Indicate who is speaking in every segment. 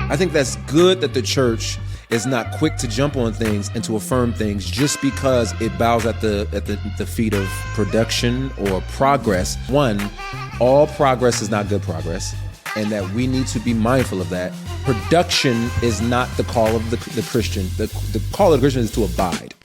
Speaker 1: I think that's good that the church is not quick to jump on things and to affirm things just because it bows at the feet of production or progress. One, all progress is not good progress, and that we need to be mindful of that. Production is not the call of the Christian. The call of the Christian is to abide.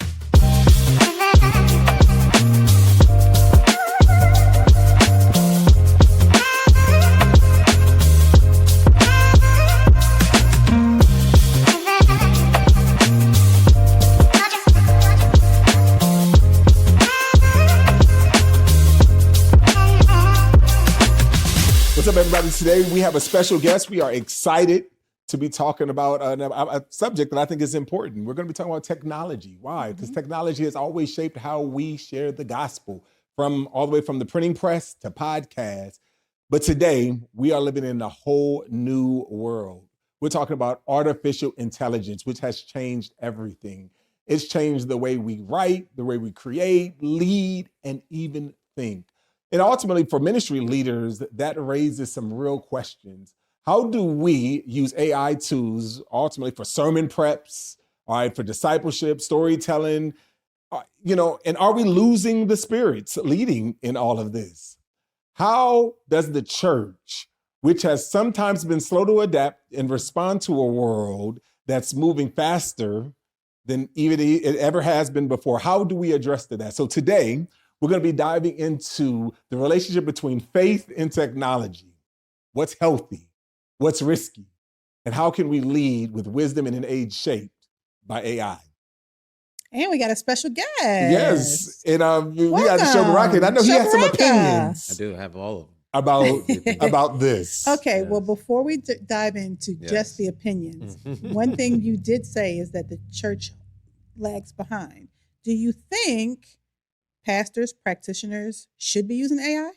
Speaker 2: What's up, everybody? Today we have a special guest. We are excited to be talking about a subject that I think is important. We're going to be talking about technology. Why? Because technology has always shaped how we share the gospel, from all the way from the printing press to podcasts. But today we are living in a whole new world. We're talking about artificial intelligence, which has changed everything. It's changed the way we write, the way we create, lead, and even think. And ultimately, for ministry leaders, that raises some real questions. How do we use AI tools ultimately for sermon preps, all right, for discipleship, storytelling, and are we losing the spirits leading in all of this? How does the church, which has sometimes been slow to adapt and respond to a world that's moving faster than even it ever has been before, how do we address that? So today, we're going to be diving into the relationship between faith and technology. What's healthy? What's risky? And how can we lead with wisdom in an age shaped by AI?
Speaker 3: And we got a special guest.
Speaker 2: Yes. And we got Sho Baraka. And I know he has some opinions.
Speaker 1: I do have all of them.
Speaker 2: About this.
Speaker 3: Okay, well, before we dive into just the opinions, one thing you did say is that the church lags behind. Do you think pastors, practitioners should be using AI?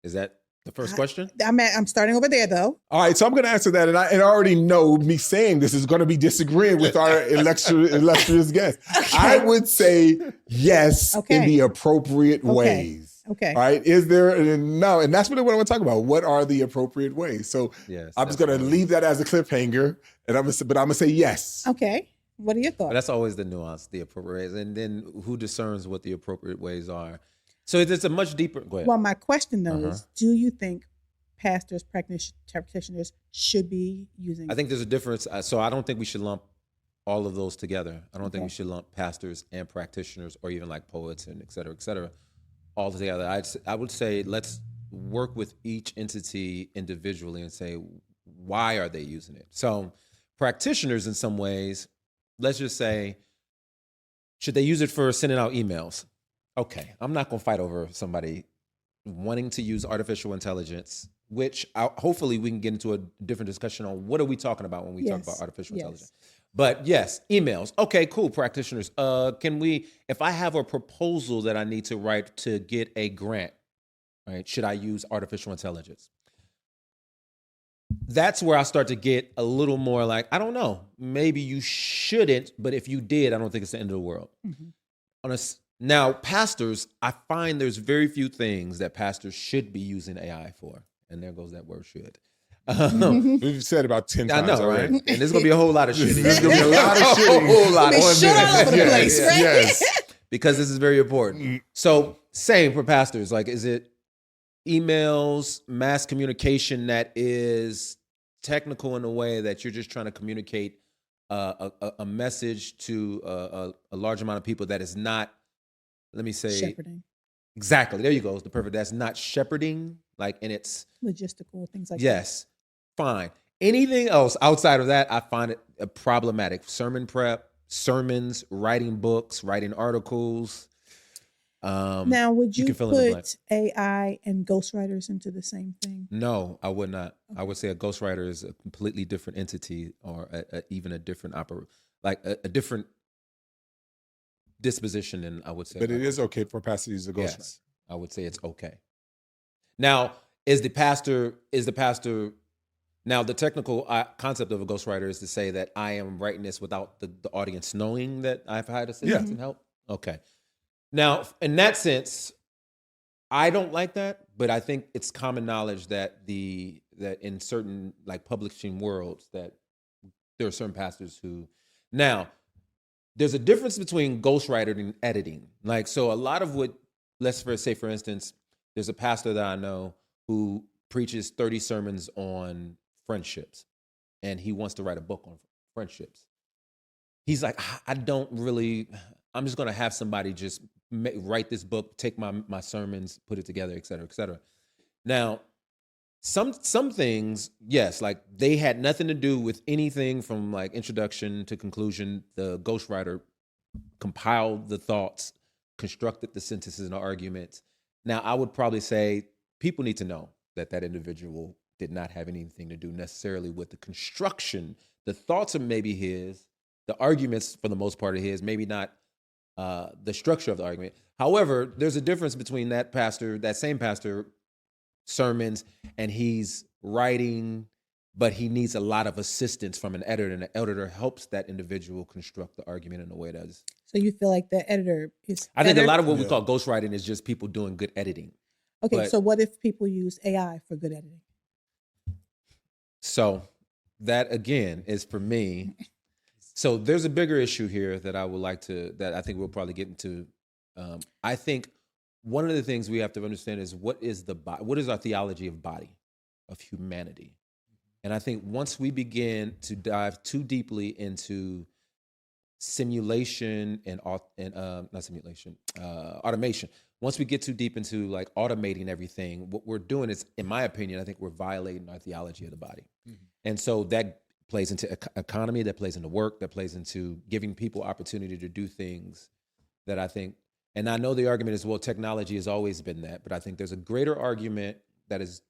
Speaker 1: Is that the first question?
Speaker 3: I'm starting over there, though.
Speaker 2: All right, so I'm going to answer that. And I already know me saying this is going to be disagreeing with our illustrious guest. Okay. I would say yes in the appropriate ways.
Speaker 3: Okay.
Speaker 2: All right. Is there? No. And that's really what I want to talk about. What are the appropriate ways? So I'm just going to leave that as a cliffhanger. But I'm going to say yes.
Speaker 3: Okay. What are your thoughts?
Speaker 1: But that's always the nuance, the appropriate ways. And then who discerns what the appropriate ways are? So it's a much deeper. Go ahead.
Speaker 3: Well, my question, though, is do you think pastors, practitioners should be using?
Speaker 1: I think there's a difference. So I don't think we should lump all of those together. I don't think we should lump pastors and practitioners or even like poets and et cetera, all together. I would say let's work with each entity individually and say, why are they using it? So practitioners in some ways, let's just say, should they use it for sending out emails? Okay, I'm not going to fight over somebody wanting to use artificial intelligence, which hopefully we can get into a different discussion on what are we talking about when we talk about artificial intelligence. But yes, emails. Okay, cool, practitioners. If I have a proposal that I need to write to get a grant, right, should I use artificial intelligence? That's where I start to get a little more like, I don't know, maybe you shouldn't, but if you did, I don't think it's the end of the world. Now, pastors, I find there's very few things that pastors should be using AI for. And there goes that word should.
Speaker 2: We've said about 10 times already.
Speaker 1: Right? And there's going to be a whole lot of shitting.
Speaker 2: There's going to be a lot of shitting.
Speaker 1: A whole lot
Speaker 3: on this. All over the place, right?
Speaker 2: Yes.
Speaker 1: Because this is very important. So same for pastors. Like, is it emails, mass communication that is technical in a way that you're just trying to communicate a message to a large amount of people that is not, let me say,
Speaker 3: shepherding.
Speaker 1: Exactly. There you go. It's the perfect. That's not shepherding, like, and it's
Speaker 3: logistical things like that.
Speaker 1: Yes, fine. Anything else outside of that, I find it problematic. Sermon prep, sermons, writing books, writing articles.
Speaker 3: Now, would you put AI and ghostwriters into the same thing?
Speaker 1: No, I would not. Okay. I would say a ghostwriter is a completely different entity, or even a different a different disposition than I would say.
Speaker 2: But it is okay for a pastor to use a ghostwriter.
Speaker 1: Yes, I would say it's okay. Now, is the pastor? Now, the technical concept of a ghostwriter is to say that I am writing this without the audience knowing that I've had assistance and help. Okay. Now, in that sense, I don't like that, but I think it's common knowledge that in certain like publishing worlds that there are certain pastors who, now, there's a difference between ghostwriting and editing. Like, so a lot of what, let's say, for instance, there's a pastor that I know who preaches 30 sermons on friendships, and he wants to write a book on friendships. He's like, I'm just going to have somebody just write this book, take my sermons, put it together, et cetera, et cetera. Now, some things, yes, like they had nothing to do with anything from like introduction to conclusion. The ghostwriter compiled the thoughts, constructed the sentences and the arguments. Now, I would probably say people need to know that individual did not have anything to do necessarily with the construction. The thoughts are maybe his, the arguments for the most part are his, maybe not the structure of the argument. However, there's a difference between that same pastor, sermons, and he's writing, but he needs a lot of assistance from an editor, and the editor helps that individual construct the argument in a way that is.
Speaker 3: So you feel like the editor is
Speaker 1: I think a lot of what we call ghostwriting is just people doing good editing.
Speaker 3: Okay, so what if people use AI for good editing?
Speaker 1: So that again is for me. So there's a bigger issue here that I think we'll probably get into. I think one of the things we have to understand is what is our theology of body, of humanity. And I think once we begin to dive too deeply into simulation and not simulation, automation. Once we get too deep into like automating everything, what we're doing is, in my opinion, I think we're violating our theology of the body. Mm-hmm. And so that plays into economy, that plays into work, that plays into giving people opportunity to do things that I think, and I know the argument is, well, technology has always been that, but I think there's a greater argument that is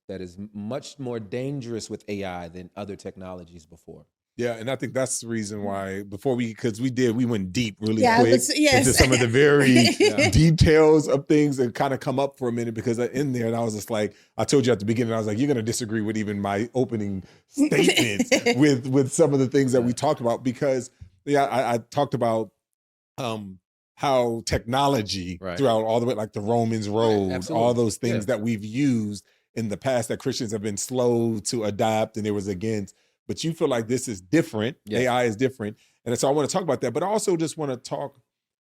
Speaker 1: much more dangerous with AI than other technologies before.
Speaker 2: Yeah, and I think that's the reason why we went deep really quick into some of the very details of things that kind of come up for a minute, because in there, and I was just like, I told you at the beginning, I was like, you're going to disagree with even my opening statements with some of the things that we talked about, because I talked about how technology throughout all the way, like the Romans road, all those things that we've used in the past that Christians have been slow to adopt and it was against. But you feel like this is different. Yes. AI is different. And so I want to talk about that. But I also just want to talk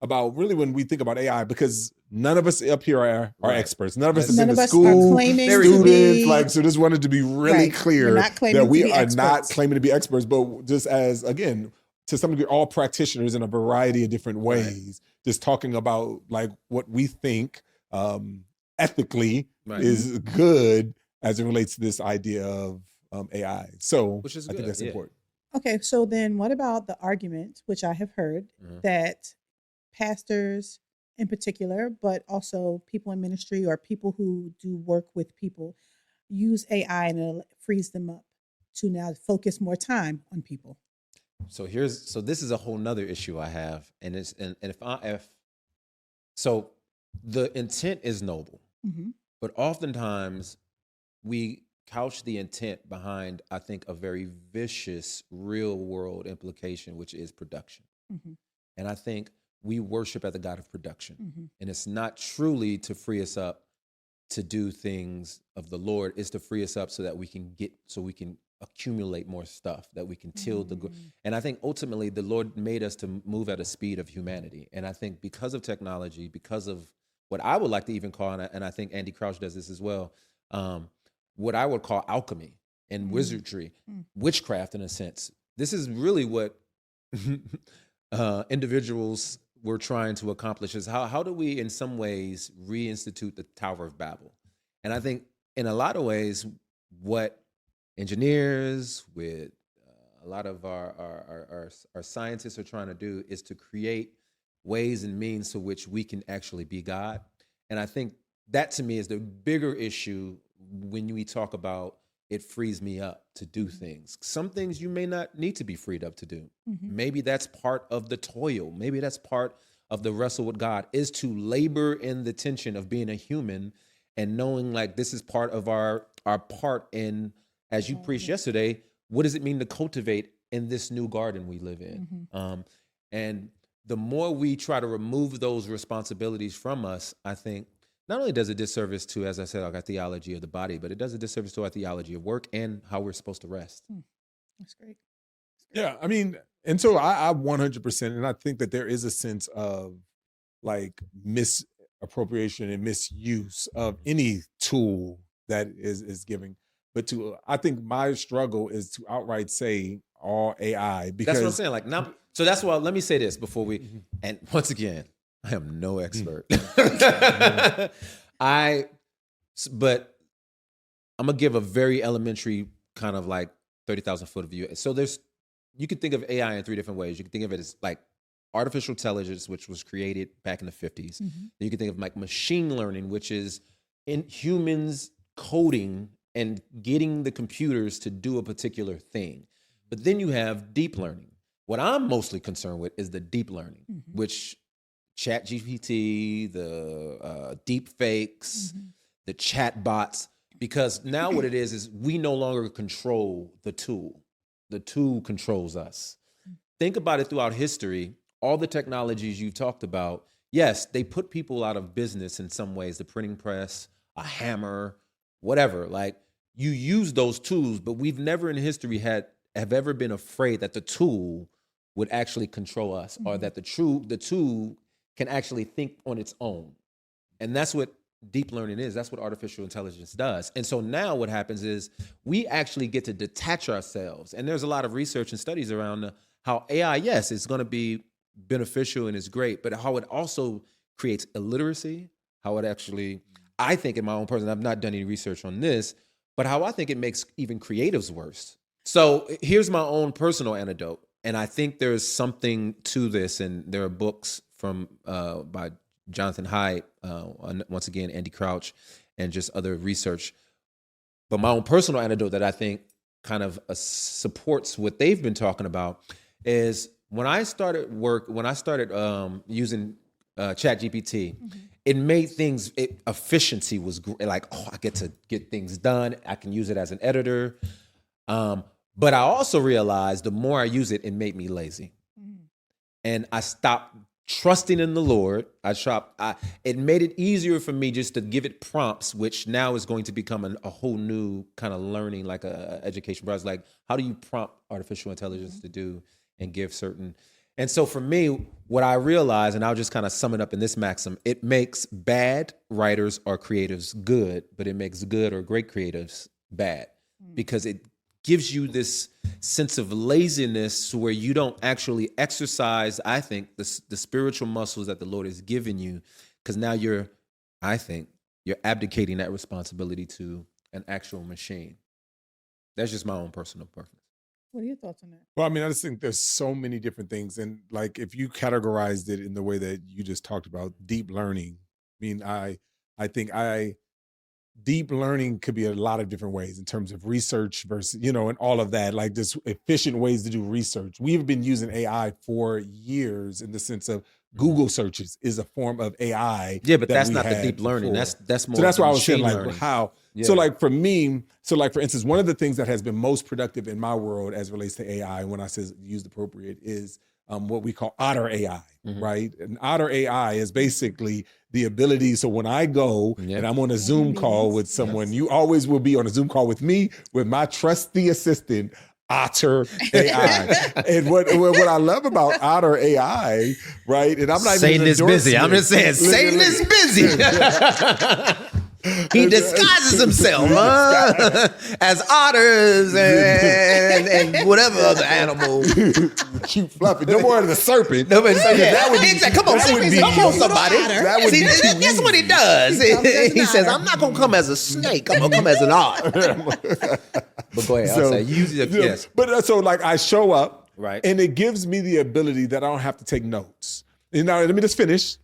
Speaker 2: about really when we think about AI, because none of us up here are experts. None of us have been to school, students. So just wanted to be really clear that we are not claiming to be experts, but just as, again, to some degree, all practitioners in a variety of different ways, just talking about like what we think ethically is good as it relates to this idea of AI. So I think that's important.
Speaker 3: Okay, so then what about the argument, which I have heard, that pastors in particular, but also people in ministry or people who do work with people, use AI and it frees them up to now focus more time on people?
Speaker 1: So this is a whole nother issue I have, and so the intent is noble, but oftentimes we couch the intent behind, I think, a very vicious real world implication, which is production. And I think we worship at the God of production, and it's not truly to free us up to do things of the Lord. It's to free us up so that we can accumulate more stuff, that we can till and I think ultimately the Lord made us to move at a speed of humanity. And I think because of technology, because of what I would like to even call, and I think Andy Crouch does this as well, what I would call alchemy and wizardry, witchcraft in a sense. This is really what individuals were trying to accomplish, is how do we in some ways reinstitute the Tower of Babel? And I think in a lot of ways what engineers, with a lot of our scientists are trying to do is to create ways and means to which we can actually be God. And I think that to me is the bigger issue when we talk about it frees me up to do things. Some things you may not need to be freed up to do. Maybe that's part of the toil. Maybe that's part of the wrestle with God, is to labor in the tension of being a human and knowing like this is part of our part in, as you preached yesterday, what does it mean to cultivate in this new garden we live in? And the more we try to remove those responsibilities from us, I think not only does it disservice to, as I said, our theology of the body, but it does a disservice to our theology of work and how we're supposed to rest.
Speaker 3: That's great.
Speaker 2: Yeah, I mean, and so I 100%, and I think that there is a sense of like misappropriation and misuse of any tool that is giving. But I think my struggle is to outright say all AI because
Speaker 1: that's what I'm saying. Like now, so that's why. Let me say this before we. And once again, I am no expert. But I'm gonna give a very elementary kind of like 30,000 foot of view. So you could think of AI in three different ways. You can think of it as like artificial intelligence, which was created back in the 50s. You can think of like machine learning, which is in humans coding and getting the computers to do a particular thing. But then you have deep learning. What I'm mostly concerned with is the deep learning, which ChatGPT, the deep fakes, the chat bots, because now what it is we no longer control the tool. The tool controls us. Think about it throughout history. All the technologies you've talked about, yes, they put people out of business in some ways, the printing press, a hammer, whatever. Like you use those tools, but we've never in history have ever been afraid that the tool would actually control us or that the tool can actually think on its own. And that's what deep learning is. That's what artificial intelligence does. And so now what happens is we actually get to detach ourselves. And there's a lot of research and studies around how AI, yes, it's going to be beneficial and is great, but how it also creates illiteracy, how it actually, I think in my own person, I've not done any research on this, but how I think it makes even creatives worse. So here's my own personal anecdote. And I think there's something to this. And there are books from by Jonathan Haidt, once again, Andy Crouch, and just other research. But my own personal anecdote that I think kind of supports what they've been talking about is when I started using ChatGPT, it made things, efficiency was like, I get to get things done. I can use it as an editor. But I also realized the more I use it, it made me lazy. And I stopped trusting in the Lord. It made it easier for me just to give it prompts, which now is going to become a whole new kind of learning, like a education process. Like, how do you prompt artificial intelligence to do and give certain? And so for me, what I realized, and I'll just kind of sum it up in this maxim, it makes bad writers or creatives good, but it makes good or great creatives bad because it gives you this sense of laziness where you don't actually exercise, I think, the spiritual muscles that the Lord has given you, because now you're abdicating that responsibility to an actual machine. That's just my own personal preference.
Speaker 3: What are your thoughts on that?
Speaker 2: Well, I mean, I just think there's so many different things. And like, if you categorized it in the way that you just talked about, deep learning, I mean, I think deep learning could be a lot of different ways in terms of research versus, and all of that, like just efficient ways to do research. We've been using AI for years in the sense of Google searches is a form of AI.
Speaker 1: Yeah, but that's not the deep learning.
Speaker 2: Before.
Speaker 1: That's more.
Speaker 2: So that's why I was saying, like,
Speaker 1: learning.
Speaker 2: how.
Speaker 1: Yeah.
Speaker 2: So like for me, for instance, one of the things that has been most productive in my world as it relates to AI, when I say used appropriate, is what we call Otter AI, right? And Otter AI is basically the ability. So when I go and I'm on a Zoom call with someone, you always will be on a Zoom call with me, with my trusty assistant, Otter AI. And what I love about Otter AI, right? And I'm not
Speaker 1: Satan
Speaker 2: even
Speaker 1: is busy. I'm just saying, Satan is busy. He disguises himself as otters and whatever other animal.
Speaker 2: Cute fluffy. No more of the serpent.
Speaker 1: No, but
Speaker 2: that would be,
Speaker 1: come on, somebody.
Speaker 2: That would
Speaker 1: See,
Speaker 2: be too
Speaker 1: that's what he
Speaker 2: easy.
Speaker 1: does. He says, I'm not going to come as a snake. I'm going to come as an otter. But go ahead. I'll say, yes.
Speaker 2: But so like I show up,
Speaker 1: right,
Speaker 2: and it gives me the ability that I don't have to take notes. Now, let me finish.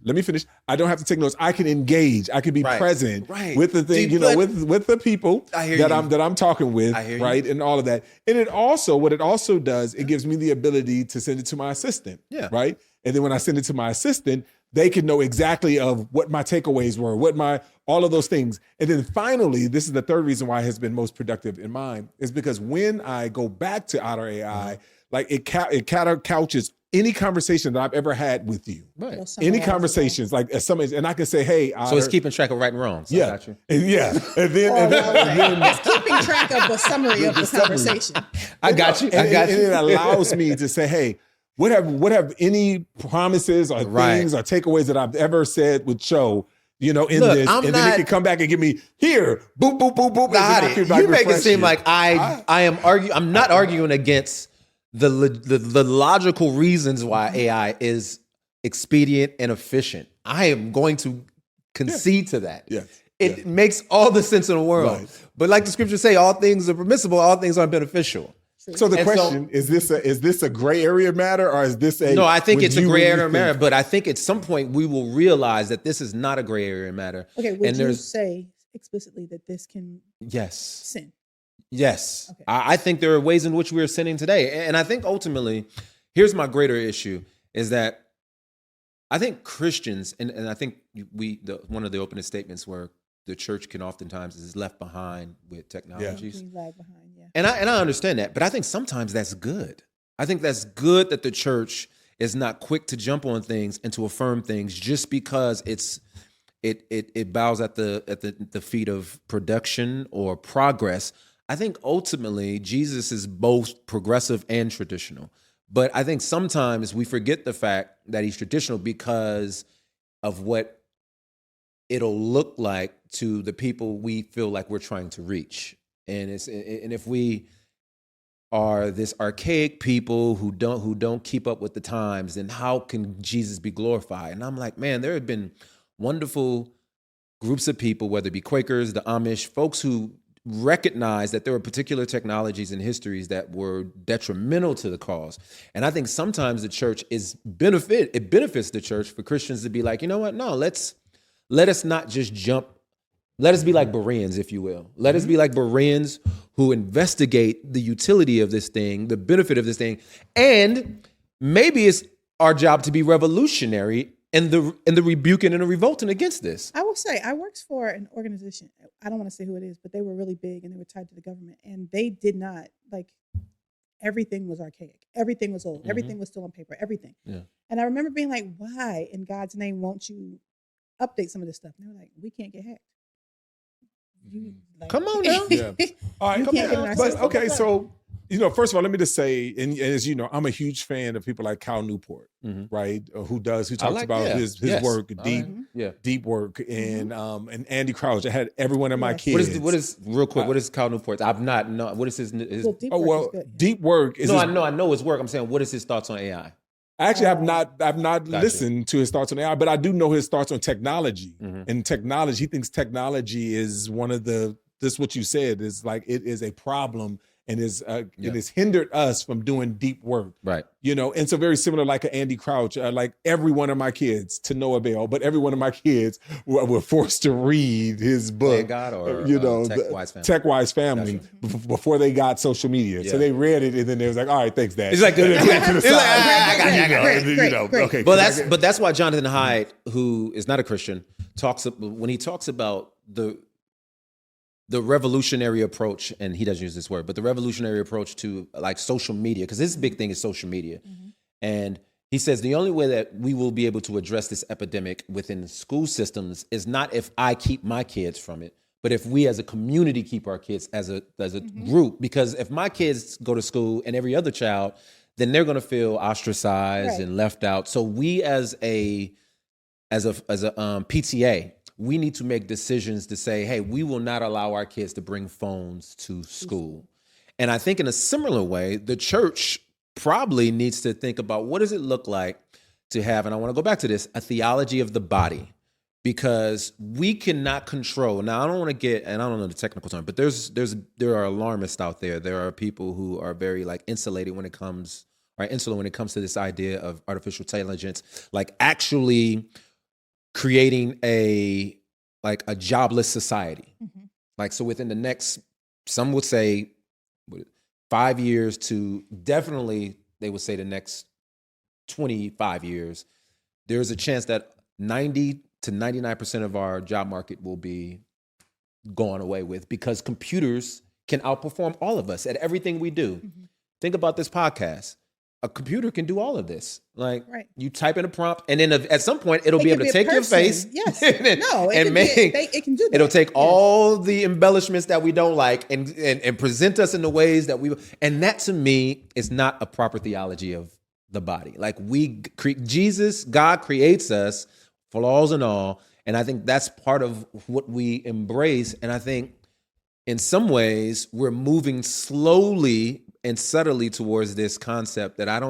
Speaker 2: I don't have to take notes. I can engage. I can be present with the thing, with the people that I'm talking with, right? And all of that. And what it also does, it gives me the ability to send it to my assistant, right? And then when I send it to my assistant, they can know exactly of what my takeaways were, all of those things. And then finally, this is the third reason why it has been most productive in mine, is because when I go back to Otter AI, like it couches any conversation that I've ever had with you,
Speaker 1: Right.
Speaker 2: any conversations like as somebody, and I can say, hey,
Speaker 1: So it's keeping track of right and wrong. So I got you.
Speaker 2: and then
Speaker 3: it's keeping track of the summary of the conversation.
Speaker 1: I got you.
Speaker 2: and it allows me to say, hey, what have any promises or things or takeaways that I've ever said with Sho, in this, then it can come back and give me here, boop, boop, boop, boop.
Speaker 1: Dhati, you make it seem like I am arguing. I'm not arguing against the logical reasons why AI is expedient and efficient. I am going to concede to that.
Speaker 2: Yes.
Speaker 1: It makes all the sense in the world.
Speaker 2: Right.
Speaker 1: But like the scriptures say, all things are permissible, all things are beneficial.
Speaker 2: So the question is this a gray area matter, or is this a...
Speaker 1: No, I think it's a gray area matter, but I think at some point we will realize that this is not a gray area matter.
Speaker 3: Okay, would you say explicitly that this can sin?
Speaker 1: Yes.
Speaker 3: Okay.
Speaker 1: I think there are ways in which we are sinning today. And I think ultimately, here's my greater issue, is that I think Christians, and I think one of the opening statements where the church can oftentimes is left behind with technologies.
Speaker 3: We lag behind, yeah.
Speaker 1: And I understand that, but I think sometimes that's good. I think that's good that the church is not quick to jump on things and to affirm things just because it bows at the feet of production or progress. I think ultimately Jesus is both progressive and traditional. But I think sometimes we forget the fact that he's traditional because of what it'll look like to the people we feel like we're trying to reach. And if we are this archaic people who don't keep up with the times, then how can Jesus be glorified? And I'm like, man, there have been wonderful groups of people, whether it be Quakers, the Amish, folks who recognize that there were particular technologies and histories that were detrimental to the cause. And I think sometimes the church benefits the church for Christians to be like, you know what? No, let us not just jump. Let us be like Bereans, if you will. Let us be like Bereans who investigate the utility of this thing, the benefit of this thing. And maybe it's our job to be revolutionary in the rebuking and the revolting against this.
Speaker 3: I will say, I worked for an organization. I don't want to say who it is, but they were really big and they were tied to the government. And they did not, everything was archaic. Everything was old. Mm-hmm. Everything was still on paper. Everything. Yeah. And I remember being like, why in God's name won't you update some of this stuff? And they were like, we can't get hacked.
Speaker 1: Come on now.
Speaker 2: Yeah. All right, come on. But okay, so first of all, let me just say, and as you know, I'm a huge fan of people like Cal Newport, right? Who talks about his work, deep work, and Andy Crouch. I had every one of my kids.
Speaker 1: What is real quick? What is Cal Newport's? I've not known. What is his?
Speaker 2: Deep work is.
Speaker 1: No, I know his work. I'm saying, what is his thoughts on AI?
Speaker 2: Actually, I've not listened to his thoughts on AI, but I do know his thoughts on technology. And technology, he thinks technology is one of this what you said is like it is a problem and it has hindered us from doing deep work.
Speaker 1: Right.
Speaker 2: And so very similar like a Andy Crouch, like every one of my kids, to no avail, but every one of my kids were forced to read his book, Tech-Wise Family, before they got social media. Yeah. So they read it and then they was like, all right, thanks, Dad.
Speaker 1: It's like,
Speaker 3: great.
Speaker 1: But that's why Jonathan Haidt, who is not a Christian, when he talks about the revolutionary approach, and he doesn't use this word, but the revolutionary approach to like social media, because his big thing is social media. And he says the only way that we will be able to address this epidemic within school systems is not if I keep my kids from it, but if we as a community keep our kids as a group. Because if my kids go to school and every other child, then they're going to feel ostracized and left out. So we as a PTA, we need to make decisions to say, hey, we will not allow our kids to bring phones to school. And I think in a similar way, the church probably needs to think about what does it look like to have, and I want to go back to this, a theology of the body. Because we cannot control. Now, I don't want to get, and I don't know the technical term, but there are alarmists out there. There are people who are very insulated when it comes, or insular when it comes to this idea of artificial intelligence, actually creating a jobless society. So within the next, some would say 5 years to definitely, they would say the next 25 years, there's a chance that 90 to 99% of our job market will be gone away with because computers can outperform all of us at everything we do. Think about this podcast. a computer can do all of this. Like
Speaker 3: Right.
Speaker 1: you type in a prompt, and then at some point it'll
Speaker 3: It
Speaker 1: be
Speaker 3: can
Speaker 1: able to
Speaker 3: be a
Speaker 1: take your
Speaker 3: person.
Speaker 1: face.
Speaker 3: Yes.
Speaker 1: and,
Speaker 3: No, it
Speaker 1: and
Speaker 3: can
Speaker 1: make
Speaker 3: it can do that.
Speaker 1: it'll take
Speaker 3: Yes.
Speaker 1: all the embellishments that we don't like and present us in the ways that we. And that to me is not a proper theology of the body. Like God creates us, flaws and all, and I think that's part of what we embrace. And I think in some ways we're moving slowly and subtly towards this concept that I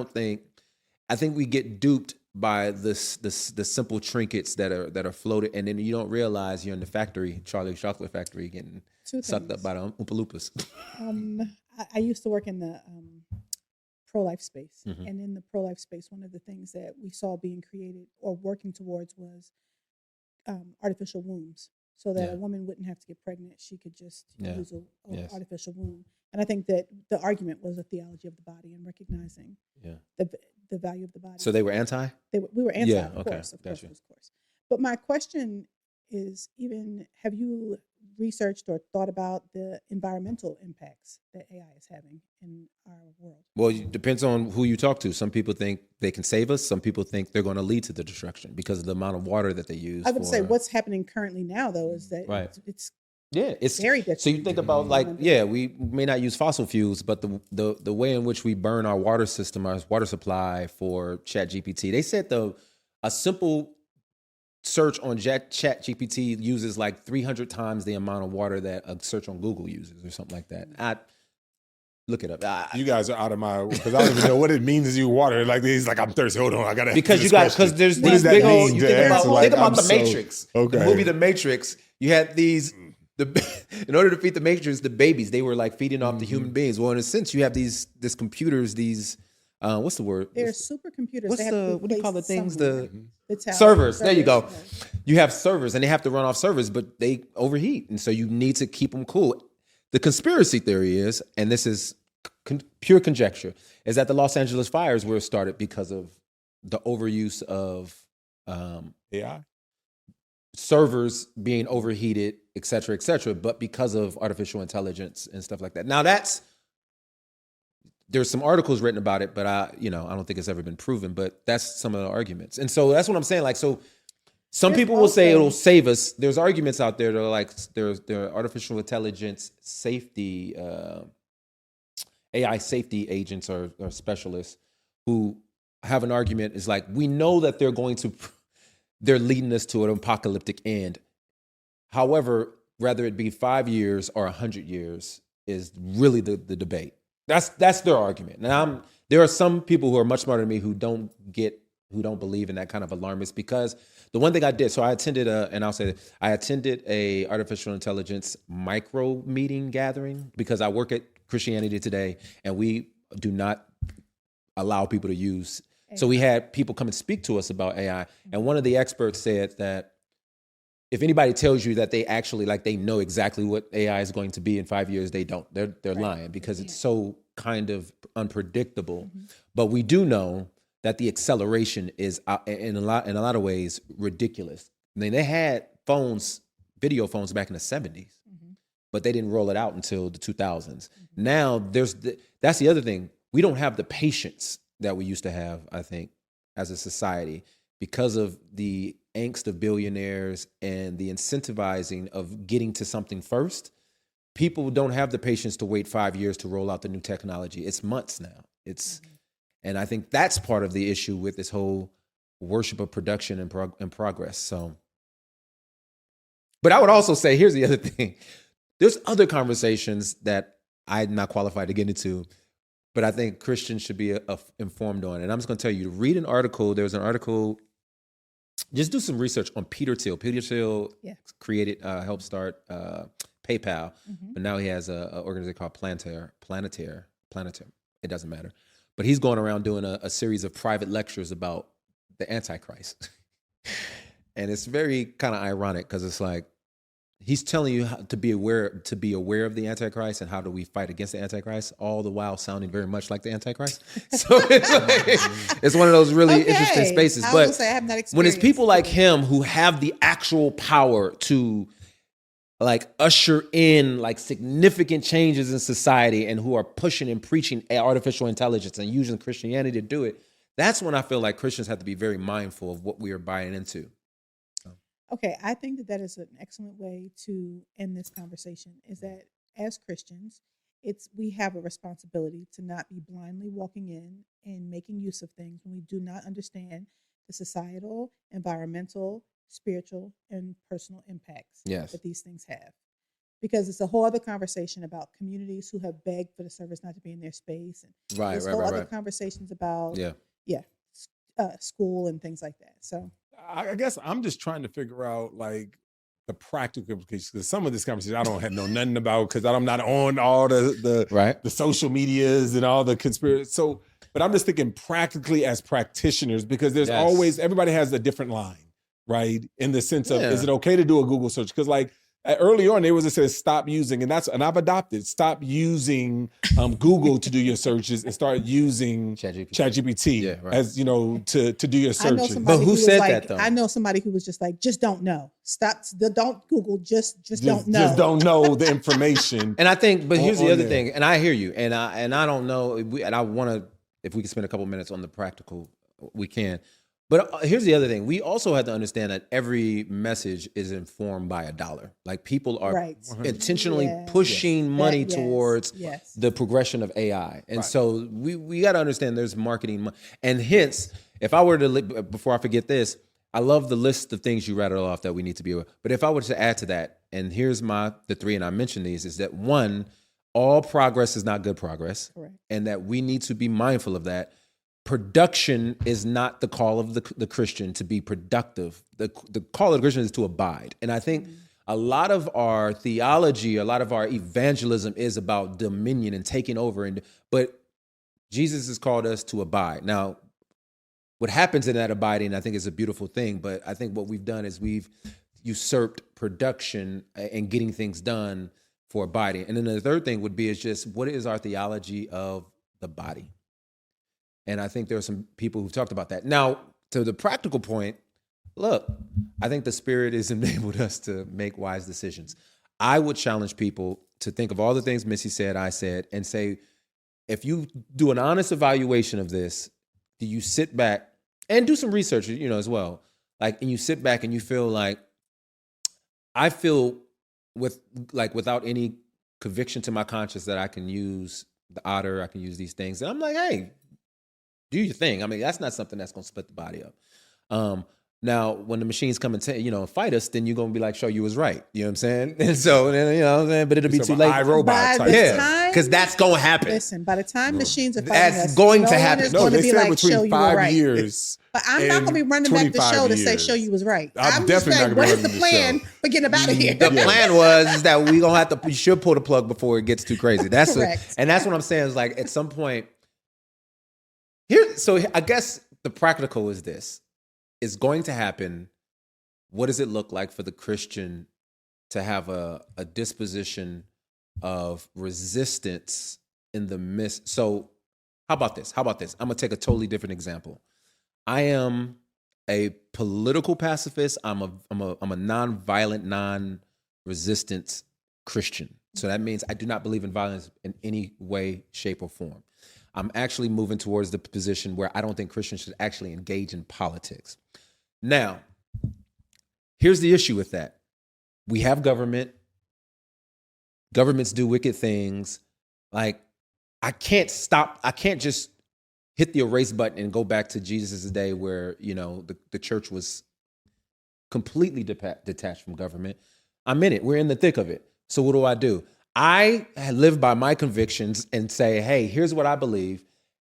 Speaker 1: think we get duped by the simple trinkets that are floated, and then you don't realize you're in the factory, Charlie's Chocolate Factory, getting sucked up by the Oompa Loompas.
Speaker 3: I used to work in the pro-life space,
Speaker 1: Mhm.
Speaker 3: and in the pro-life space, one of the things that we saw being created or working towards was artificial wombs, so that
Speaker 1: Yeah.
Speaker 3: a woman wouldn't have to get pregnant; she could just
Speaker 1: Yeah.
Speaker 3: use a
Speaker 1: Yes.
Speaker 3: artificial womb. And I think that the argument was a theology of the body and recognizing
Speaker 1: Yeah.
Speaker 3: the value of the body.
Speaker 1: So they were anti?
Speaker 3: We were anti,
Speaker 1: Yeah,
Speaker 3: of
Speaker 1: okay,
Speaker 3: course, of
Speaker 1: gotcha.
Speaker 3: course. But my question is, have you researched or thought about the environmental impacts that AI is having in our world?
Speaker 1: Well, it depends on who you talk to. Some people think they can save us. Some people think they're going to lead to the destruction because of the amount of water that they use.
Speaker 3: I would say what's happening currently now, though, is that
Speaker 1: Right.
Speaker 3: it's
Speaker 1: it's
Speaker 3: very different.
Speaker 1: So you think about we may not use fossil fuels, but the way in which we burn our water system, our water supply for ChatGPT. They said a simple search on ChatGPT uses like 300 times the amount of water that a search on Google uses, or something like that. Look it up.
Speaker 2: You guys are out of my, because I don't even know what it means to use water. Like he's like, I'm thirsty. Hold on, I gotta.
Speaker 1: Because there's
Speaker 2: What does
Speaker 1: these
Speaker 2: that
Speaker 1: big old.
Speaker 2: mean
Speaker 1: You
Speaker 2: to
Speaker 1: think
Speaker 2: answer?
Speaker 1: about,
Speaker 2: Like,
Speaker 1: think about
Speaker 2: I'm
Speaker 1: the
Speaker 2: so-
Speaker 1: Matrix.
Speaker 2: okay.
Speaker 1: The movie The Matrix. You had these. In order to feed the Matrix, the babies, they were like feeding off the human beings. Well, in a sense, you have these computers. These what's the word?
Speaker 3: They're supercomputers.
Speaker 1: What's
Speaker 3: They have to be
Speaker 1: what do you call the
Speaker 3: placed
Speaker 1: things?
Speaker 3: somewhere. The tower.
Speaker 1: Servers. There you go.
Speaker 3: Servers.
Speaker 1: You have servers, and they have to run off servers, but they overheat, and so you need to keep them cool. The conspiracy theory is, and this is pure conjecture, is that the Los Angeles fires were started because of the overuse of
Speaker 2: AI.
Speaker 1: servers being overheated, et cetera, but because of artificial intelligence and stuff like that. Now there's some articles written about it, but I don't think it's ever been proven, but that's some of the arguments. And so that's what I'm saying. Like, so some
Speaker 3: There's
Speaker 1: people will say
Speaker 3: also-
Speaker 1: it'll save us. There's arguments out there that are like, there are artificial intelligence safety, AI safety agents or specialists who have an argument is like, we know that they're leading us to an apocalyptic end. However, whether it be 5 years or 100 years is really the debate. That's their argument. And there are some people who are much smarter than me who don't believe in that kind of alarmist, because the one thing I did, so I attended I attended a artificial intelligence micro meeting gathering because I work at Christianity Today and we do not allow people to use. So we had people come and speak to us about AI. And one of the experts said that if anybody tells you that they actually, like, they know exactly what AI is going to be in 5 years, they don't. They're lying, because it's so kind of unpredictable.
Speaker 3: Mm-hmm.
Speaker 1: But we do know that the acceleration is in a lot of ways ridiculous. I mean, they had video phones back in the 70s, but they didn't roll it out until the 2000s. Now that's the other thing. We don't have the patience that we used to have, I think, as a society, because of the angst of billionaires and the incentivizing of getting to something first. People don't have the patience to wait 5 years to roll out the new technology. It's months now. And I think that's part of the issue with this whole worship of production and progress. So, but I would also say, here's the other thing. There's other conversations that I'm not qualified to get into, but I think Christians should be informed on. And I'm just going to tell you, to read an article. There's an article. Just do some research on Peter Thiel. Peter Thiel created, helped start PayPal, but now he has an organization called Planetaire. It doesn't matter. But he's going around doing a series of private lectures about the Antichrist. And it's very kind of ironic, because it's like, he's telling you how to be aware of the Antichrist and how do we fight against the Antichrist, all the while sounding very much like the Antichrist. So it's one of those really interesting spaces. But when it's people like him who have the actual power to like usher in like significant changes in society and who are pushing and preaching artificial intelligence and using Christianity to do it, that's when I feel like Christians have to be very mindful of what we are buying into.
Speaker 3: Okay, I think that is an excellent way to end this conversation, is that as Christians, we have a responsibility to not be blindly walking in and making use of things when we do not understand the societal, environmental, spiritual, and personal impacts that these things have. Because it's a whole other conversation about communities who have begged for the service not to be in their space. And there's whole other conversations about school and things like that. So
Speaker 2: I guess I'm just trying to figure out like the practical implications, because some of this conversation I don't know nothing about, because I'm not on all the social medias and all the conspiracy. So, but I'm just thinking practically as practitioners, because there's always, everybody has a different line, right? In the sense of, is it okay to do a Google search? Because like early on, there was a says stop using, and I've adopted, stop using Google to do your searches and start using ChatGPT as, you know, to do your searches.
Speaker 1: But who said that though?
Speaker 3: I know somebody who was just like, just don't know. Stop, don't Google, just don't know.
Speaker 2: Just don't know the information.
Speaker 1: And I think, but here's the other thing, and I hear you, and I don't know, and I want to, if we can spend a couple minutes on the practical, we can. But here's the other thing. We also have to understand that every message is informed by $1. Like people are intentionally pushing money towards the progression of AI. And so we got to understand there's marketing. And hence, if I were to, before I forget this, I love the list of things you rattled off that we need to be aware. But if I were to add to that, and here's the three, and I mentioned these, is that one, all progress is not good progress.
Speaker 3: Correct.
Speaker 1: And that we need to be mindful of that. Production is not the call of the Christian to be productive. The call of the Christian is to abide. And I think a lot of our theology, a lot of our evangelism is about dominion and taking over. But Jesus has called us to abide. Now, what happens in that abiding, I think, is a beautiful thing. But I think what we've done is we've usurped production and getting things done for abiding. And then the third thing would be is just, what is our theology of the body? And I think there are some people who've talked about that. Now, to the practical point, look, I think the Spirit has enabled us to make wise decisions. I would challenge people to think of all the things Missie said, I said, and say, if you do an honest evaluation of this, do you sit back and do some research, you know, as well? Like, and you sit back and you feel like, I feel without any conviction to my conscience that I can use the otter, I can use these things. And I'm like, hey, do your thing. I mean, that's not something that's going to split the body up. Now, when the machines come and fight us, then you're going to be like, "Sho, you was right." You know what I'm saying? And so, you know what I'm saying? But it'll be too late.
Speaker 2: iRobot type.
Speaker 1: Because that's going to happen.
Speaker 3: Listen, by the time machines are fighting
Speaker 1: that's
Speaker 3: us,
Speaker 1: going to happen.
Speaker 3: No,
Speaker 2: they
Speaker 3: be
Speaker 2: said
Speaker 3: like,
Speaker 2: between
Speaker 3: "Show you
Speaker 2: 5
Speaker 3: were right."
Speaker 2: years.
Speaker 3: But I'm not going to be running back the show to say, "Show you was right." I'm just saying, what is the plan for getting up out of here?
Speaker 1: The plan was that we gonna have to. You should pull the plug before it gets too crazy. That's
Speaker 3: correct.
Speaker 1: And that's what I'm saying is like at some point. Here, so I guess the practical is this: it's going to happen. What does it look like for the Christian to have a disposition of resistance in the midst? So how about this? I'm going to take a totally different example. I am a political pacifist. I'm a non-violent, non-resistance Christian. So that means I do not believe in violence in any way, shape, or form. I'm actually moving towards the position where I don't think Christians should actually engage in politics. Now, here's the issue with that. We have government. Governments do wicked things. Like, I can't just hit the erase button and go back to Jesus' day where, you know, the church was completely detached from government. I'm in it. We're in the thick of it. So what do? I live by my convictions and say, hey, here's what I believe.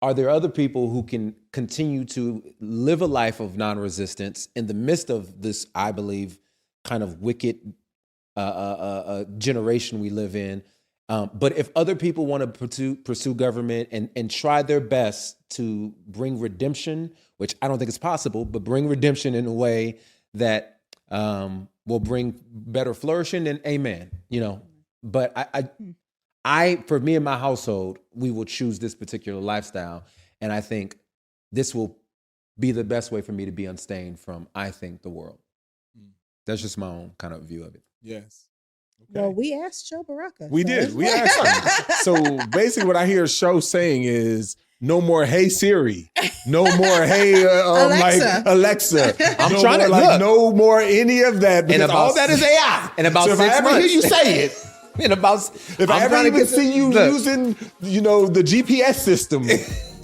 Speaker 1: Are there other people who can continue to live a life of non-resistance in the midst of this, I believe, kind of wicked generation we live in? But if other people want to pursue government and try their best to bring redemption, which I don't think is possible, but bring redemption in a way that will bring better flourishing, then amen. You know, but I, for me and my household, we will choose this particular lifestyle. And I think this will be the best way for me to be unstained from, I think, the world. That's just my own kind of view of it.
Speaker 2: Yes.
Speaker 3: Well, we asked Sho Baraka.
Speaker 2: We did. We asked him. So basically what I hear Sho saying is no more hey Siri. No more hey Alexa.
Speaker 1: I'm
Speaker 2: no
Speaker 1: trying
Speaker 2: more,
Speaker 1: to
Speaker 2: like,
Speaker 1: look.
Speaker 2: no more any of that because
Speaker 1: about
Speaker 2: all that is AI.
Speaker 1: In about
Speaker 2: so if
Speaker 1: 6
Speaker 2: I ever
Speaker 1: months.
Speaker 2: hear you say it, if I ever even see you using, the GPS system,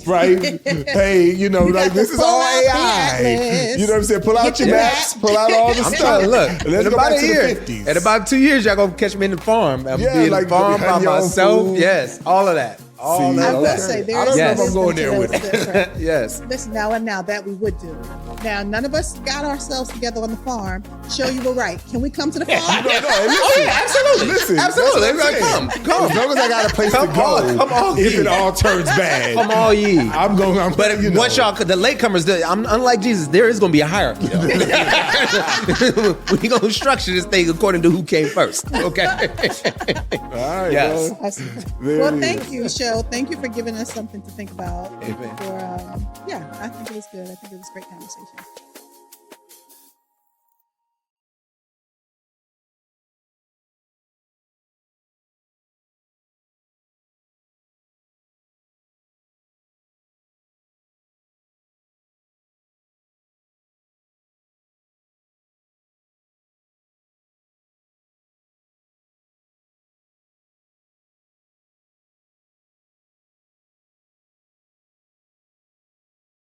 Speaker 2: right? Hey, like this is all AI. You know what I'm saying? Pull out your maps, pull out all the stuff.
Speaker 1: I'm trying to look.
Speaker 2: Let's
Speaker 1: in
Speaker 2: go
Speaker 1: about
Speaker 2: back
Speaker 1: a
Speaker 2: to
Speaker 1: year.
Speaker 2: the 50s.
Speaker 1: In about 2 years, y'all gonna catch me in the farm. I'm be in the farm by myself. Yes, all of that.
Speaker 3: I will say there
Speaker 2: I don't
Speaker 3: is
Speaker 2: know if
Speaker 3: some
Speaker 2: I'm going there
Speaker 3: wisdom
Speaker 2: with
Speaker 3: to those different-
Speaker 1: Yes.
Speaker 3: Listen, now that we would do. Now, none of us got ourselves together on the farm. Show you were right. Can we come to the farm?
Speaker 1: Absolutely.
Speaker 2: Listen,
Speaker 1: Absolutely.
Speaker 2: that's what I'm saying.
Speaker 1: Come.
Speaker 2: As long as I got a place to go,
Speaker 1: come on,
Speaker 2: if
Speaker 1: ye.
Speaker 2: it all turns bad,
Speaker 1: Come all ye.
Speaker 2: I'm going.
Speaker 1: But once y'all, the latecomers, unlike Jesus, there is going to be a hierarchy. We're going to structure this thing according to who came first. Okay.
Speaker 2: All right.
Speaker 1: Yes.
Speaker 2: Well,
Speaker 3: Awesome.
Speaker 2: there
Speaker 3: Well,
Speaker 2: it
Speaker 3: thank
Speaker 2: is.
Speaker 3: you, Sho. Thank you for giving us something to think about.
Speaker 1: Amen.
Speaker 3: I think it was good. I think it was a great conversation.